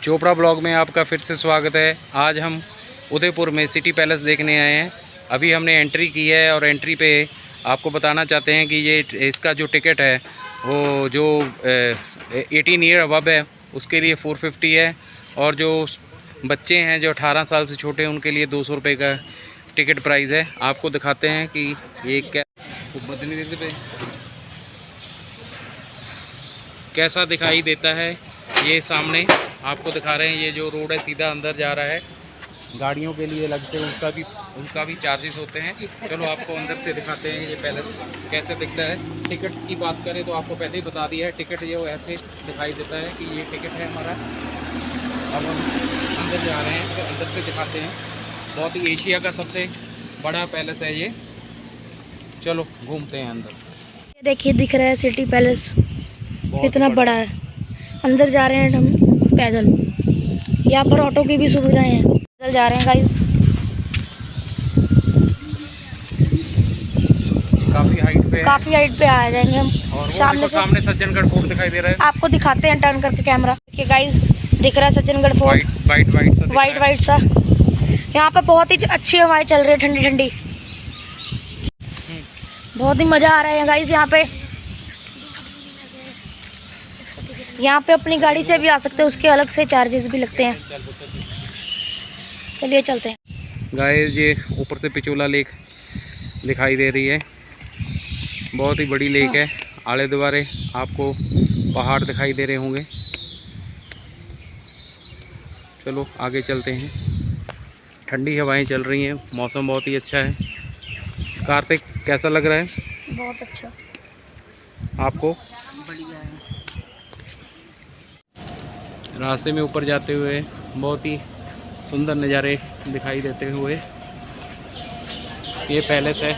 Chopra blog में आपका फिर से स्वागत है। आज हम उदयपुर में सिटी पैलेस देखने आए हैं। अभी हमने एंट्री की है और एंट्री पे आपको बताना चाहते हैं कि ये इसका जो टिकट है वो जो 18 ईयर अबव है उसके लिए 450 है, और जो बच्चे हैं जो 18 साल से छोटे हैं उनके लिए 200 रुपये का टिकट प्राइस है। आपको दिखाते हैं कि ये कैसा दिखाई देता है। ये सामने आपको दिखा रहे हैं, ये जो रोड है सीधा अंदर जा रहा है। गाड़ियों के लिए अलग से उनका भी चार्जेस होते हैं। चलो आपको अंदर से दिखाते हैं ये पैलेस कैसे दिखता है। टिकट की बात करें तो आपको पहले ही बता दिया है, टिकट जो ऐसे दिखाई देता है कि ये टिकट है हमारा। अब हम अंदर जा रहे हैं तो अंदर से दिखाते हैं। बहुत ही एशिया का सबसे बड़ा पैलेस है ये। चलो घूमते हैं अंदर। ये देखिए दिख रहा है सिटी पैलेस, इतना बड़ा है। अंदर जा रहे हैं हम पैदल। यहाँ पर ऑटो की भी सुविधाएं हैं। पैदल जा रहे हैं गाइस। काफी हाइट पे आ जाएंगे हम। और सामने सज्जनगढ़ फोर्ट दिखाई दे रहा है। आपको दिखाते हैं टर्न करके कैमरा। देखिए गाइस दिख रहा है सज्जनगढ़ फोर्ट, वाइट सा। यहाँ पे बहुत ही अच्छी हवाएं चल रही है, ठंडी ठंडी। बहुत ही मज़ा आ रहा है गाइस। यहाँ पे अपनी गाड़ी से भी आ सकते हैं, उसके अलग से चार्जेस भी लगते हैं। चलिए चलते हैं गाइस। ये ऊपर से पिचोला लेक दिखाई दे रही है, बहुत ही बड़ी लेक है। आले दुआरे आपको पहाड़ दिखाई दे रहे होंगे। चलो आगे चलते हैं। ठंडी हवाएं चल रही हैं, मौसम बहुत ही अच्छा है। कार्तिक कैसा लग रहा है? बहुत अच्छा। आपको? बढ़िया है। रास्ते में ऊपर जाते हुए बहुत ही सुंदर नज़ारे दिखाई देते हुए ये पैलेस है।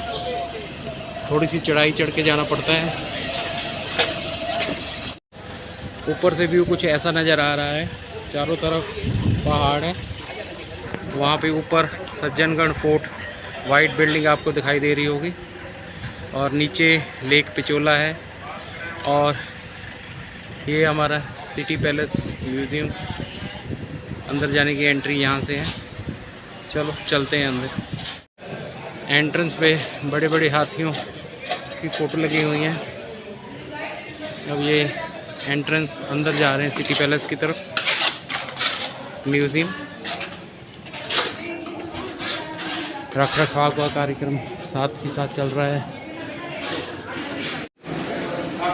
थोड़ी सी चढ़ाई चढ़ के जाना पड़ता है। ऊपर से व्यू कुछ ऐसा नज़र आ रहा है, चारों तरफ पहाड़ है। वहाँ पे ऊपर सज्जनगढ़ फोर्ट वाइट बिल्डिंग आपको दिखाई दे रही होगी, और नीचे लेक पिचोला है। और ये हमारा सिटी पैलेस म्यूज़ियम। अंदर जाने की एंट्री यहाँ से है। चलो चलते हैं अंदर। एंट्रेंस पे बड़े बड़े हाथियों की फ़ोटो लगी हुई हैं। अब ये एंट्रेंस अंदर जा रहे हैं सिटी पैलेस की तरफ। म्यूज़ियम रख रखाव का कार्यक्रम साथ ही साथ चल रहा है।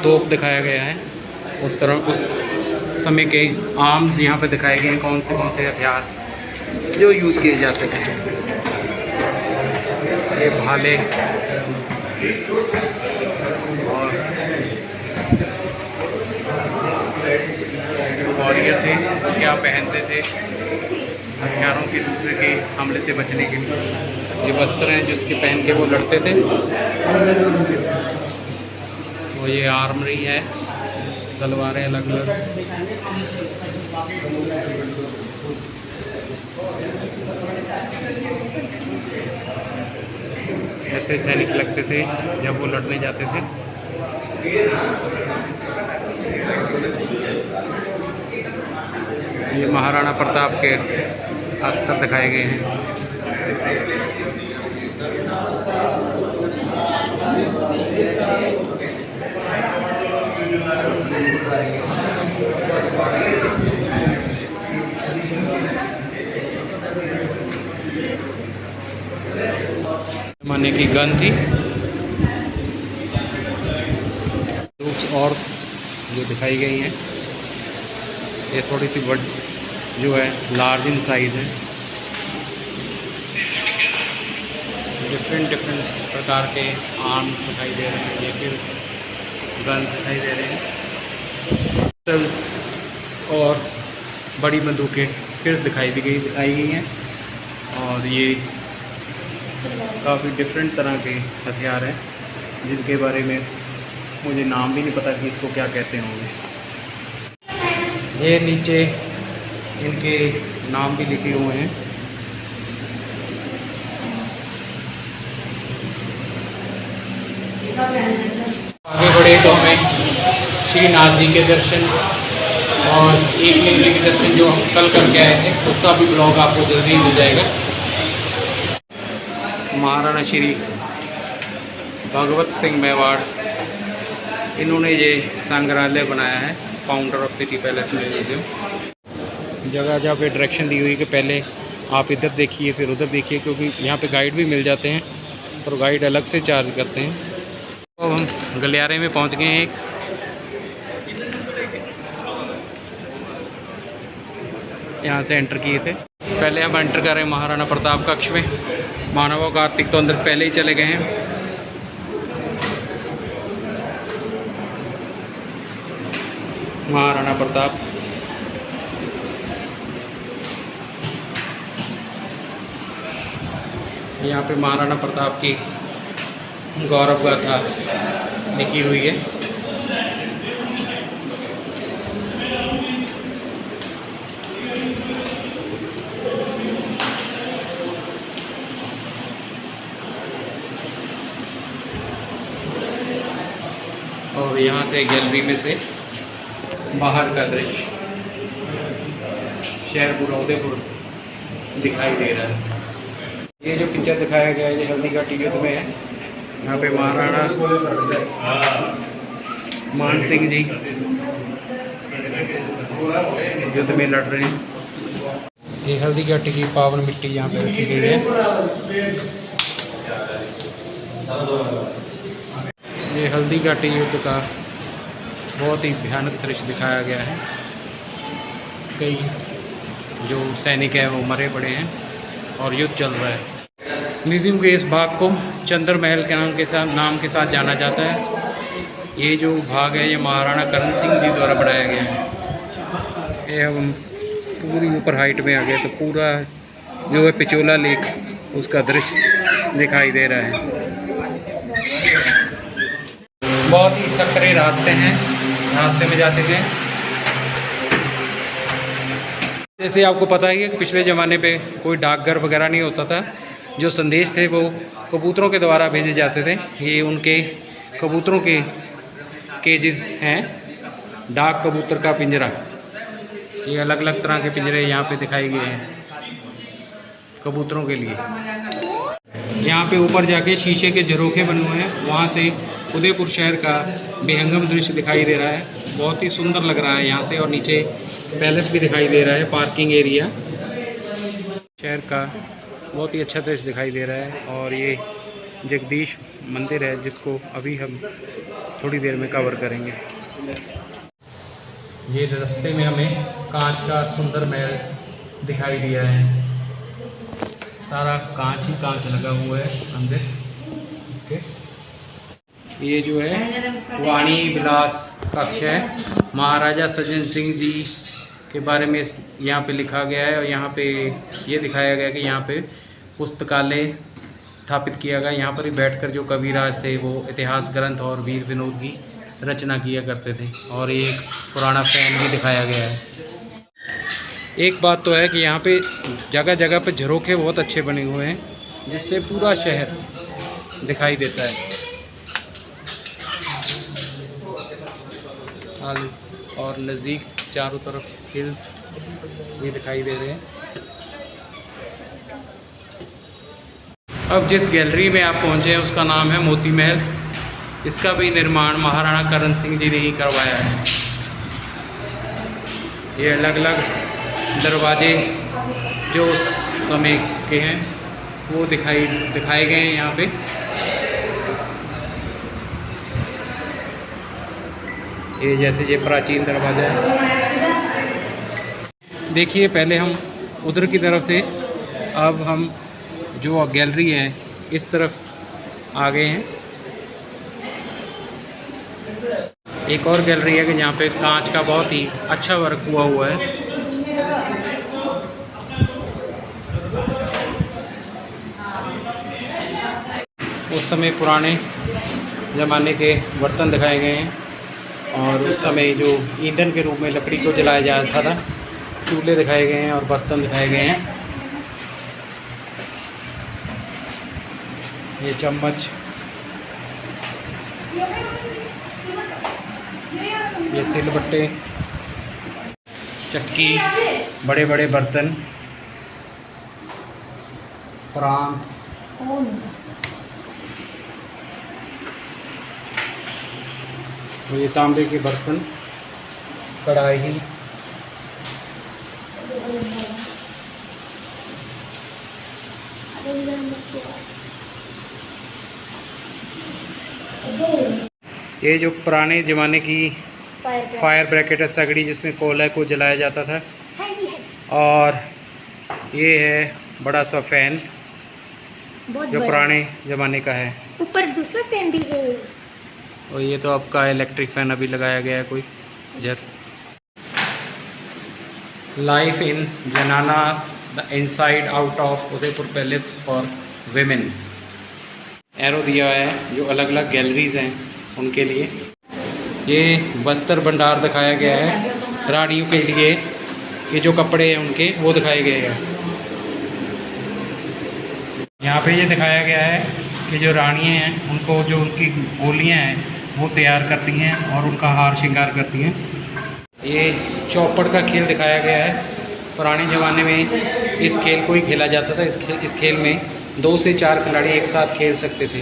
तोप दिखाया गया है, उस तरह उस समय के आर्म्स यहाँ पे दिखाए गए हैं, कौन से हथियार जो यूज़ किए जाते थे। ये भाले और ये थे क्या पहनते थे हथियारों के दूसरे के हमले से बचने के लिए। ये वस्त्र हैं जिसके पहन के वो लड़ते थे। वो ये आर्मरी है, तलवारें अलग अलग। ऐसे सैनिक लगते थे जब वो लड़ने जाते थे। ये महाराणा प्रताप के अस्त्र दिखाए गए हैं। जमाने की गन थी। और ये दिखाई गई हैं। ये थोड़ी सी बड़ जो है लार्ज इन साइज़ है। डिफरेंट प्रकार के आर्म्स दिखाई दे रहे हैं। ये फिर गन्स दिखाई दे रहे हैं। पिस्टल्स और बड़ी बंदूकें फिर दिखाई गई हैं। और ये काफ़ी डिफरेंट तरह के हथियार हैं जिनके बारे में मुझे नाम भी नहीं पता कि इसको क्या कहते होंगे। ये नीचे इनके नाम भी लिखे हुए हैं। आगे बढ़े तो हमें श्रीनाथ जी के दर्शन और एक मंदिर के दर्शन जो हम कल करके आए थे उसका भी ब्लॉग आपको जल्दी ही मिल जाएगा। महाराणा श्री भगवत सिंह मेवाड़, इन्होंने ये संग्रहालय बनाया है, founder of city palace museum. जगह जगह पे डायरेक्शन दी हुई कि पहले आप इधर देखिए फिर उधर देखिए, क्योंकि यहाँ पे गाइड भी मिल जाते हैं और गाइड अलग से चार्ज करते हैं। तो हम गलियारे में पहुँच गए हैं। एक यहाँ से एंटर किए थे। पहले हम एंटर कर रहे हैं महाराणा प्रताप कक्ष में। मानव और कार्तिक तो अंदर पहले ही चले गए हैं। महाराणा प्रताप, यहाँ पे महाराणा प्रताप की गौरव गाथा लिखी हुई है। और यहाँ से गैलरी में से बाहर का दृश्य शहर पूरा उदयपुर दिखाई दे रहा है। ये जो पिक्चर दिखाया गया है ये हल्दीघाटी युद्ध में है। यहाँ पे महाराणा मान सिंह जी युद्ध में लड़ रहे हैं। ये हल्दीघाटी की पावन मिट्टी यहाँ पे रखी गई है। ये हल्दीघाटी युद्ध का बहुत ही भयानक दृश्य दिखाया गया है। कई जो सैनिक हैं वो मरे पड़े हैं और युद्ध चल रहा है। म्यूजियम के इस भाग को चंद्र महल के नाम के साथ जाना जाता है। ये जो भाग है ये महाराणा करण सिंह जी द्वारा बनाया गया है। ये हम पूरी ऊपर हाइट में आ गए तो पूरा जो है पिचोला लेक उसका दृश्य दिखाई दे रहा है। बहुत ही सकरे रास्ते हैं, रास्ते में जाते थे। जैसे आपको पता ही है कि पिछले ज़माने पे कोई डाकघर वगैरह नहीं होता था। जो संदेश थे वो कबूतरों के द्वारा भेजे जाते थे। ये उनके कबूतरों के केजेस हैं, डाक कबूतर का पिंजरा। ये अलग अलग तरह के पिंजरे यहाँ पे दिखाए गए हैं कबूतरों के लिए। यहाँ पे ऊपर जाके शीशे के झरोखे बने हुए हैं, वहाँ से उदयपुर शहर का बेहंगम दृश्य दिखाई दे रहा है। बहुत ही सुंदर लग रहा है यहाँ से। और नीचे पैलेस भी दिखाई दे रहा है, पार्किंग एरिया। शहर का बहुत ही अच्छा दृश्य दिखाई दे रहा है। और ये जगदीश मंदिर है जिसको अभी हम थोड़ी देर में कवर करेंगे। ये रास्ते में हमें कांच का सुंदर महल दिखाई दिया है। सारा कांच ही कांच लगा हुआ है अंदर इसके। ये जो है वाणी विलास कक्ष है। महाराजा सज्जन सिंह जी के बारे में यहाँ पे लिखा गया है। और यहाँ पे ये दिखाया गया कि यहाँ पे पुस्तकालय स्थापित किया गया। यहाँ पर ही बैठकर जो कविराज थे वो इतिहास ग्रंथ और वीर विनोद की रचना किया करते थे। और एक पुराना फैन भी दिखाया गया है। एक बात तो है कि यहाँ पे जगह जगह पे झरोखे बहुत अच्छे बने हुए हैं जिससे पूरा शहर दिखाई देता है। और नज़दीक चारों तरफ हिल्स भी दिखाई दे रहे हैं। अब जिस गैलरी में आप पहुँचे हैं उसका नाम है मोती महल। इसका भी निर्माण महाराणा करण सिंह जी ने ही करवाया है। ये अलग अलग दरवाजे जो उस समय के हैं वो दिखाए गए हैं यहाँ पे। ये जैसे ये प्राचीन दरवाज़ा है। देखिए पहले हम उधर की तरफ थे, अब हम जो गैलरी है इस तरफ आ गए हैं। एक और गैलरी है कि जहाँ पे कांच का बहुत ही अच्छा वर्क हुआ है। उस समय पुराने ज़माने के बर्तन दिखाए गए हैं। और उस समय जो ईंधन के रूप में लकड़ी को जलाया जाता था, चूल्हे दिखाए गए हैं और बर्तन दिखाए गए हैं। ये चम्मच, ये सिलबट्टे, चक्की, बड़े बड़े बर्तन, प्रांत, ये तांबे के बर्तन, कढ़ाई, ये जो पुराने ज़माने की फायर ब्रैकेट है, सगड़ी जिसमें कोयला को जलाया जाता था। और ये है बड़ा सा फैन जो पुराने ज़माने का है। ऊपर दूसरा फैन भी है। और ये तो आपका इलेक्ट्रिक फैन अभी लगाया गया है कोई इधर। लाइफ इन जनाना, the inside out of Udaipur palace for women. Arrow दिया है जो अलग अलग गैलरीज हैं उनके लिए। ये वस्त्र भंडार दिखाया गया है रानियों के लिए, कि जो कपड़े हैं उनके वो दिखाए गए हैं। यहाँ पे ये दिखाया गया है कि जो रानियाँ हैं उनको जो उनकी गोलियाँ हैं वो तैयार करती हैं और उनका हार श्रृंगार करती हैं। ये चौपड़ का खेल दिखाया गया है। पुराने ज़माने में इस खेल को ही खेला जाता था। इस खेल में 2 से 4 खिलाड़ी एक साथ खेल सकते थे।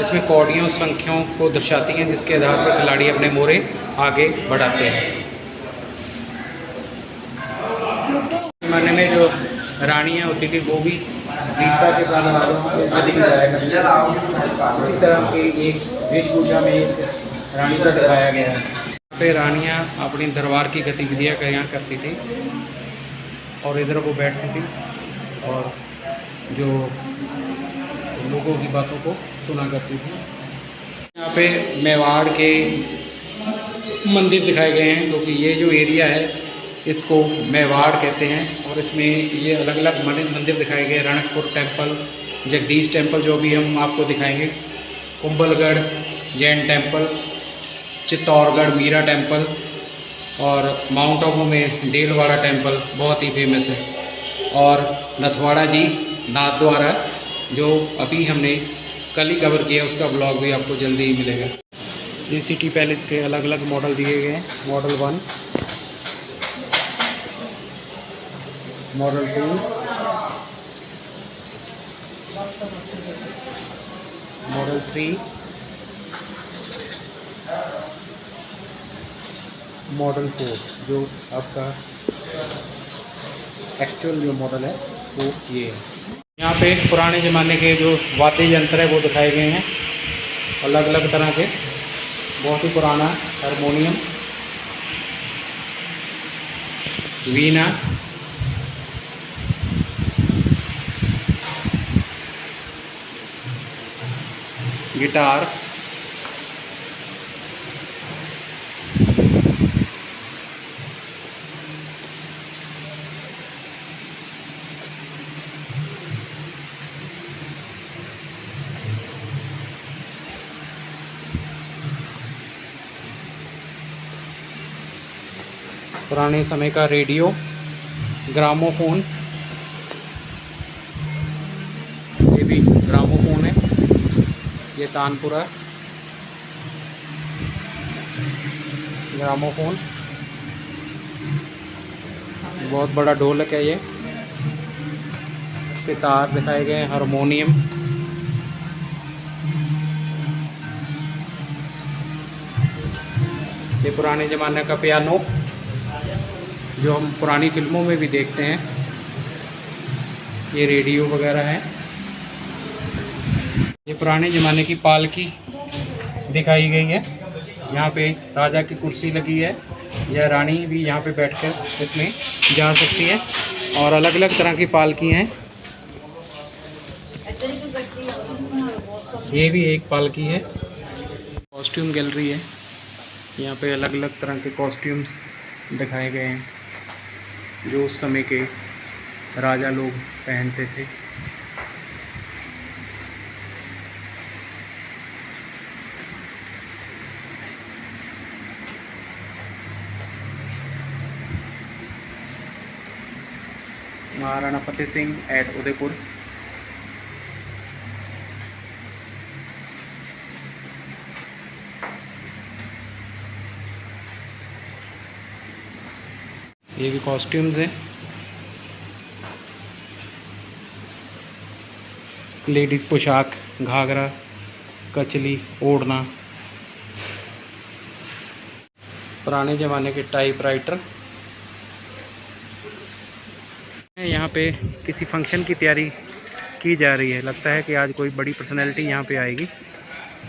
इसमें कौड़ियों संख्याओं को दर्शाती हैं जिसके आधार पर खिलाड़ी अपने मोरे आगे बढ़ाते हैं। ज़माने में जो रानियाँ होती थी वो भी वीरता के साथ अधिक जाया करती थी। इसी तरह की एक वेशभूषा में एक रानी का दिखाया गया है। यहाँ पे रानियाँ अपनी दरबार की गतिविधियाँ यहाँ करती थी और इधर वो बैठती थी और जो लोगों की बातों को सुना करती थी। यहाँ पे मेवाड़ के मंदिर दिखाए गए हैं, क्योंकि ये जो एरिया है इसको मेवाड़ कहते हैं। और इसमें ये अलग अलग मंदिर दिखाए गए। रणकपुर टेम्पल, जगदीश टेम्पल जो भी हम आपको दिखाएंगे, कुंभलगढ़ जैन टेम्पल, चित्तौड़गढ़ मीरा टेम्पल और माउंट आबू में डेलवाड़ा टेम्पल बहुत ही फेमस है। और नथवाड़ा जी नाथद्वारा जो अभी हमने कल ही कवर किया, उसका ब्लॉग भी आपको जल्दी ही मिलेगा। ये सिटी पैलेस के अलग अलग मॉडल दिए गए हैं। मॉडल 1, मॉडल 2, मॉडल 3, मॉडल 4 जो आपका एक्चुअल जो मॉडल है वो ये है। यहाँ पे पुराने ज़माने के जो वाद्य यंत्र है वो दिखाए गए हैं, अलग अलग तरह के। बहुत ही पुराना हारमोनियम, वीणा, गिटार, पुराने समय का रेडियो, ग्रामोफोन, ये भी ग्रामोफोन है। ये तानपुरा ग्रामोफोन, बहुत बड़ा ढोलक है ये। सितार दिखाए गए हैं, हारमोनियम, ये पुराने ज़माने का पियानो जो हम पुरानी फिल्मों में भी देखते हैं। ये रेडियो वगैरह है। ये पुराने ज़माने की पालकी दिखाई गई है। यहाँ पे राजा की कुर्सी लगी है, या रानी भी यहाँ पे बैठकर इसमें जा सकती है। और अलग अलग तरह की पालकी हैं। ये भी एक पालकी है। कॉस्ट्यूम गैलरी है। यहाँ पे अलग अलग तरह के कॉस्ट्यूम्स दिखाए गए हैं जो उस समय के राजा लोग पहनते थे। महाराणा फतेह सिंह एट उदयपुर। ये भी कॉस्ट्यूम्स हैं, लेडीज़ पोशाक, घाघरा, कचली, ओढ़ना, पुराने ज़माने के टाइपराइटर। यहाँ पे किसी फंक्शन की तैयारी की जा रही है, लगता है कि आज कोई बड़ी पर्सनैलिटी यहाँ पे आएगी।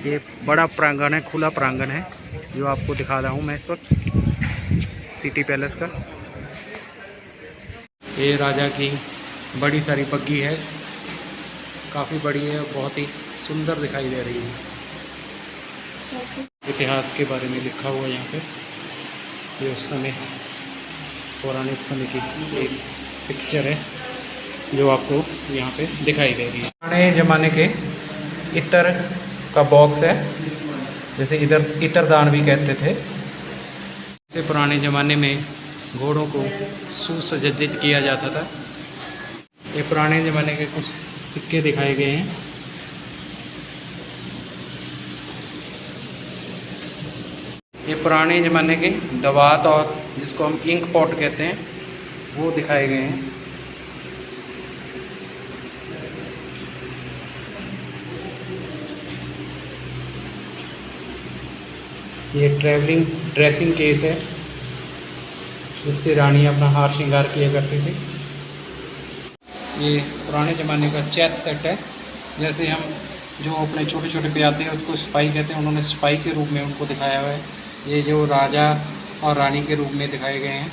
ये बड़ा प्रांगण है, खुला प्रांगण है जो आपको दिखा रहा हूँ मैं इस वक्त सिटी पैलेस का। ये राजा की बड़ी सारी बग्घी है, काफ़ी बड़ी है, बहुत ही सुंदर दिखाई दे रही है। इतिहास के बारे में लिखा हुआ है यहाँ पे। ये उस समय पौराणिक समय की एक पिक्चर है जो आपको यहाँ पे दिखाई दे रही है। पुराने ज़माने के इत्र का बॉक्स है, जैसे इधर इत्रदान भी कहते थे। इसे पुराने ज़माने में घोड़ों को सुसज्जित किया जाता था। ये पुराने ज़माने के कुछ सिक्के दिखाए गए हैं। ये पुराने ज़माने के दवात और जिसको हम इंक पॉट कहते हैं वो दिखाए गए हैं। ये ट्रैवलिंग ड्रेसिंग केस है जिससे रानी अपना हार श्रृंगार किया करती थी। ये पुराने ज़माने का चेस सेट है, जैसे हम जो अपने छोटे छोटे पे आते हैं उसको सिपाही कहते हैं, उन्होंने सिपाही के रूप में उनको दिखाया हुआ है। ये जो राजा और रानी के रूप में दिखाए गए हैं।